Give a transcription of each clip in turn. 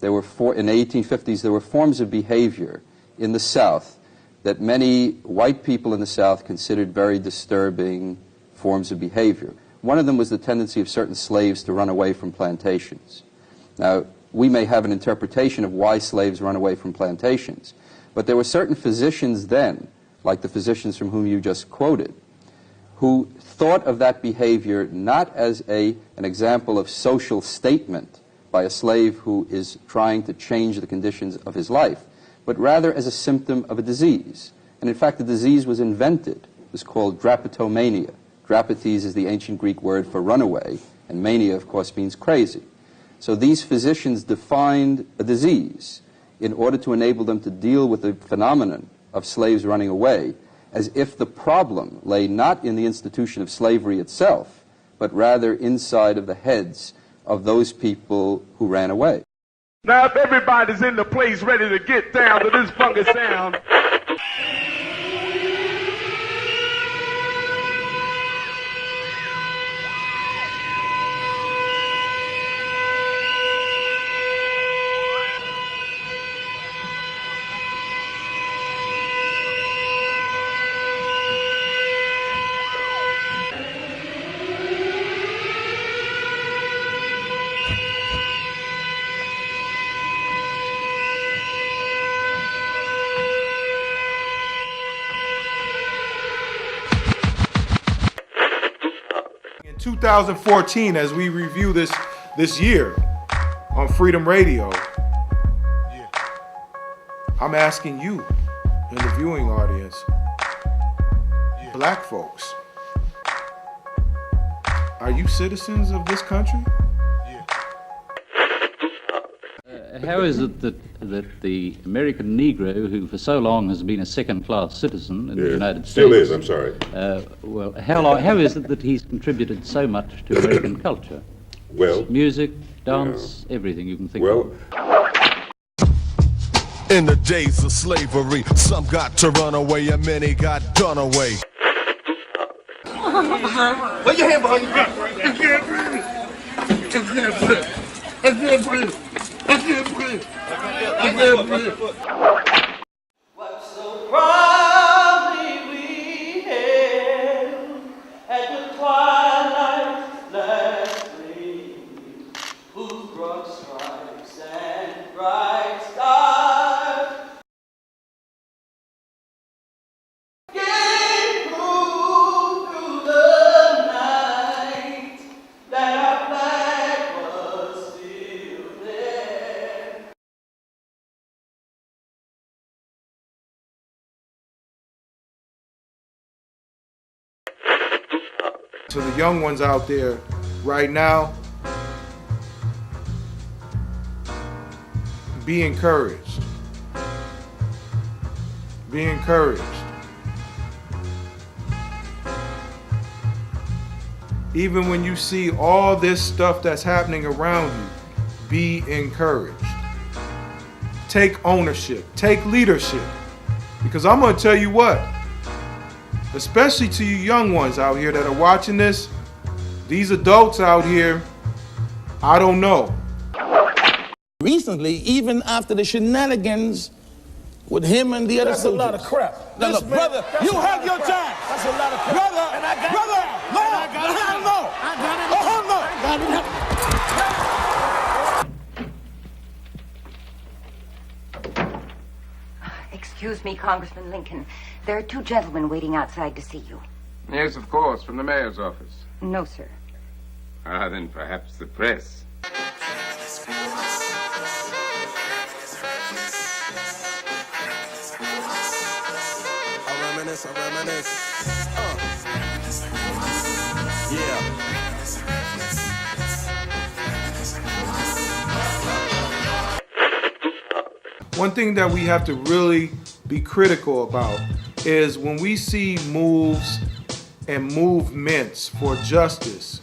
in the 1850s, there were forms of behavior in the South that many white people in the South considered very disturbing forms of behavior. One of them was the tendency of certain slaves to run away from plantations. Now, we may have an interpretation of why slaves run away from plantations, but there were certain physicians then, like the physicians from whom you just quoted, who thought of that behavior not as an example of social statement by a slave who is trying to change the conditions of his life, but rather as a symptom of a disease. And in fact, the disease was invented. It was called drapetomania. Drapetes is the ancient Greek word for runaway, and mania, of course, means crazy. So these physicians defined a disease in order to enable them to deal with the phenomenon of slaves running away, as if the problem lay not in the institution of slavery itself, but rather inside of the heads of those people who ran away. Now, if everybody's in the place ready to get down to this funky sound. In 2014, as we review this year on Freedom Radio, I'm asking you in the viewing audience, black folks, are you citizens of this country? How is it that the American Negro, who for so long has been a second-class citizen in the United States... Still is, I'm sorry. Well, how is it that he's contributed so much to American culture? Well... Music, dance, everything you can think of. In the days of slavery, some got to run away and many got done away. Put your hand behind your back. I can't breathe. I can't breathe. I can't breathe. I can't breathe. I can't breathe. What's so proudly we hailed at the twilight's last gleam, whose broad stripes and bright stars gave proof through the night that our flag was still there. To the young ones out there right now, be encouraged. Be encouraged. Even when you see all this stuff that's happening around you, be encouraged. Take ownership. Take leadership. Because I'm going to tell you what, especially to you young ones out here that are watching this, these adults out here, I don't know. Recently, even after the shenanigans with him and the other soldiers. That's a lot of crap. No, look, brother, you had your chance. That's a lot of crap. Brother, and I got brother, it. no, And I got it. hell no. I got it. Oh, hell no. I got it. Excuse me, Congressman Lincoln. There are two gentlemen waiting outside to see you. Yes, of course, from the mayor's office. No, sir. Ah, then perhaps the press. I reminisce. Yeah. One thing that we have to really be critical about is when we see moves and movements for justice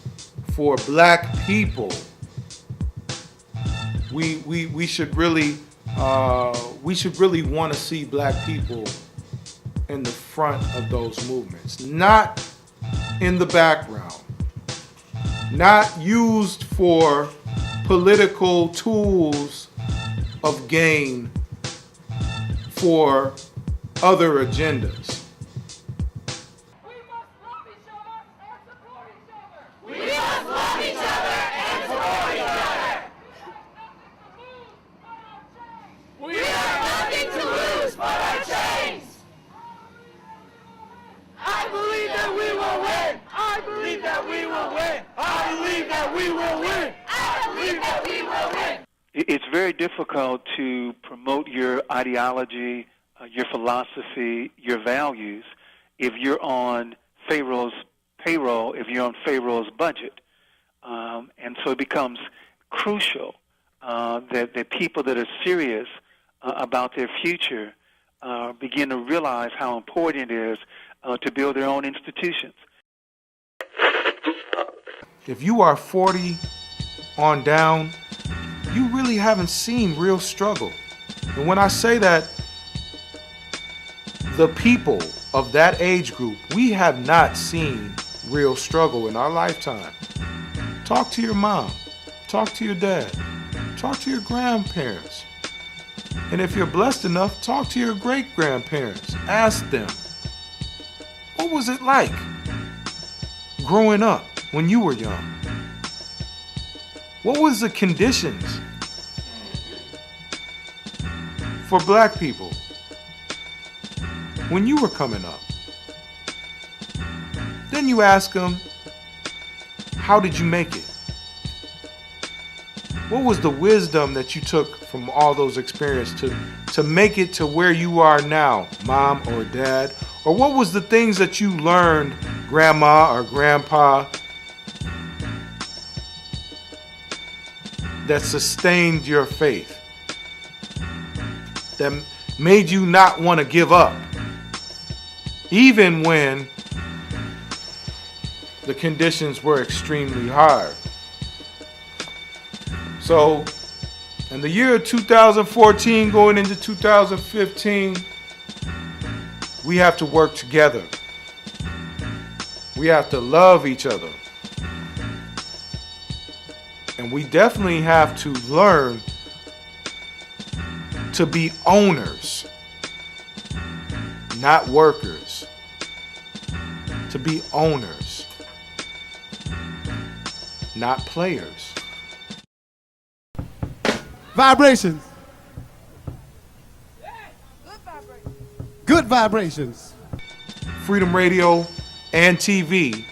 for black people, we should really want to see black people in the front of those movements, not in the background, not used for political tools of gain for other agendas. It's very difficult to promote your ideology, your philosophy, your values if you're on Pharaoh's payroll, if you're on Pharaoh's budget. And so it becomes crucial that people that are serious about their future begin to realize how important it is to build their own institutions. If you are 40 on down, you really haven't seen real struggle. And when I say that, the people of that age group, we have not seen real struggle in our lifetime. Talk to your mom, talk to your dad, talk to your grandparents. And if you're blessed enough, talk to your great-grandparents. Ask them, what was it like growing up when you were young? What was the conditions for black people when you were coming up? Then you ask them, how did you make it? What was the wisdom that you took from all those experiences to make it to where you are now, mom or dad? Or what was the things that you learned, grandma or grandpa, that sustained your faith, that made you not want to give up, even when the conditions were extremely hard? So, in the year of 2014 going into 2015, we have to work together. We have to love each other. And we definitely have to learn to be owners, not workers. To be owners, not players. Vibrations. Good vibrations. Freedom Radio and TV.com.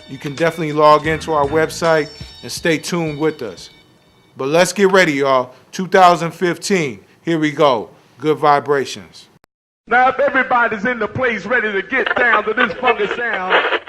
You can definitely log into our website and stay tuned with us. But let's get ready, y'all. 2015. Here we go. Good vibrations. Now, if everybody's in the place ready to get down to this funky sound,